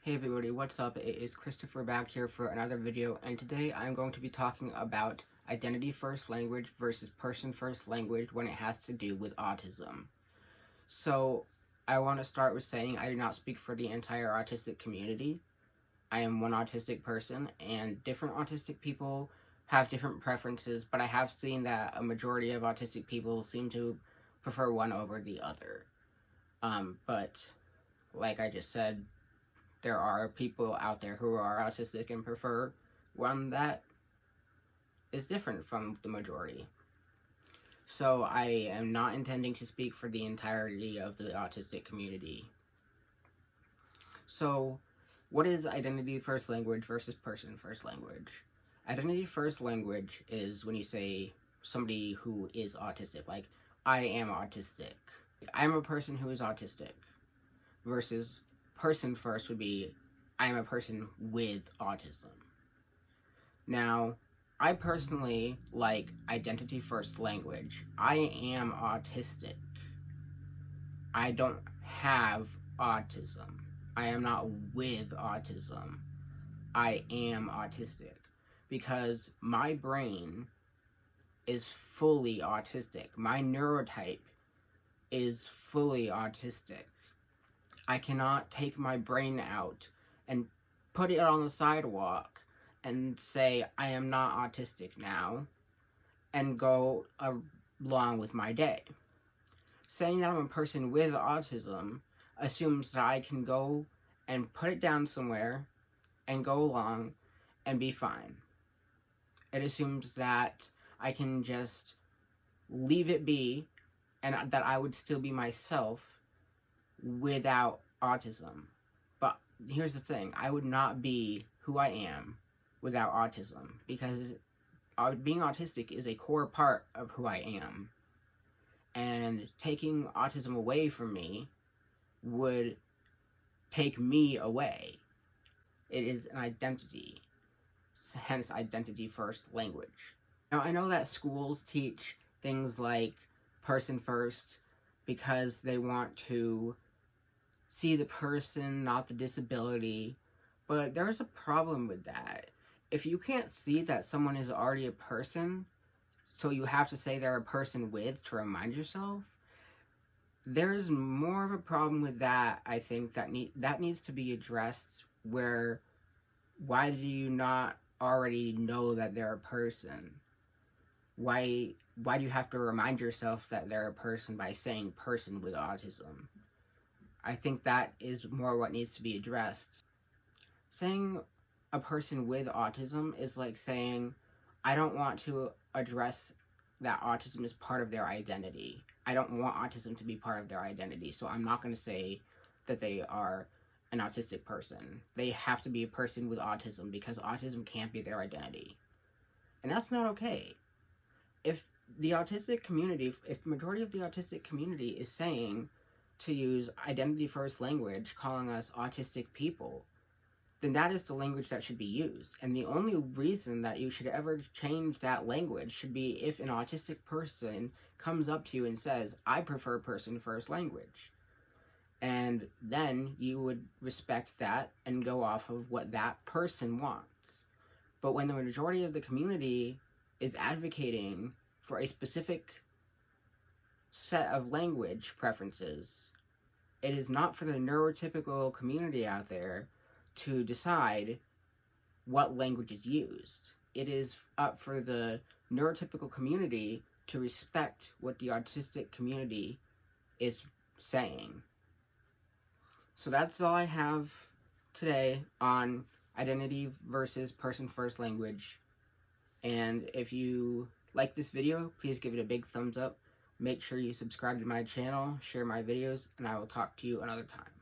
Hey everybody, what's up? It is Christopher back here for another video, and today I'm going to be talking about identity first language versus person first language when it has to do with autism. So, I want to start with saying I do not speak for the entire autistic community. I am one autistic person, and different autistic people have different preferences, but I have seen that a majority of autistic people seem to prefer one over the other. But, like I just said, there are people out there who are autistic and prefer one that is different from the majority. So I am not intending to speak for the entirety of the autistic community. So what is identity first language versus person first language? Identity first language is when you say somebody who is autistic, like, I am autistic. I'm a person who is autistic, versus person first would be, I am a person with autism. Now, I personally like identity first language. I am autistic. I don't have autism. I am not with autism. I am autistic. Because my brain is fully autistic. My neurotype is fully autistic. I cannot take my brain out and put it on the sidewalk and say, I am not autistic now, and go along with my day. Saying that I'm a person with autism assumes that I can go and put it down somewhere and go along and be fine. It assumes that I can just leave it be and that I would still be myself without autism. But here's the thing, I would not be who I am without autism, because being autistic is a core part of who I am, and taking autism away from me would take me away. It is an identity, hence identity first language. Now, I know that schools teach things like person first because they want to see the person, not the disability, but there's a problem with that. If you can't see that someone is already a person, so you have to say they're a person with to remind yourself, there's more of a problem with that. I think that needs to be addressed, where why do you not already know that they're a person? Why do you have to remind yourself that they're a person by saying person with autism? I think that is more what needs to be addressed. Saying a person with autism is like saying, I don't want to address that autism is part of their identity. I don't want autism to be part of their identity, so I'm not going to say that they are an autistic person. They have to be a person with autism because autism can't be their identity. And that's not okay. If the autistic community, if the majority of the autistic community is saying to use identity first language, calling us autistic people, then that is the language that should be used. And the only reason that you should ever change that language should be if an autistic person comes up to you and says, I prefer person first language. And then you would respect that and go off of what that person wants. But when the majority of the community is advocating for a specific set of language preferences, it is not for the neurotypical community out there to decide what language is used. It is up for the neurotypical community to respect what the autistic community is saying. So that's all I have today on identity versus person first language. And if you like this video, please give it a big thumbs up. Make sure you subscribe to my channel, share my videos, and I will talk to you another time.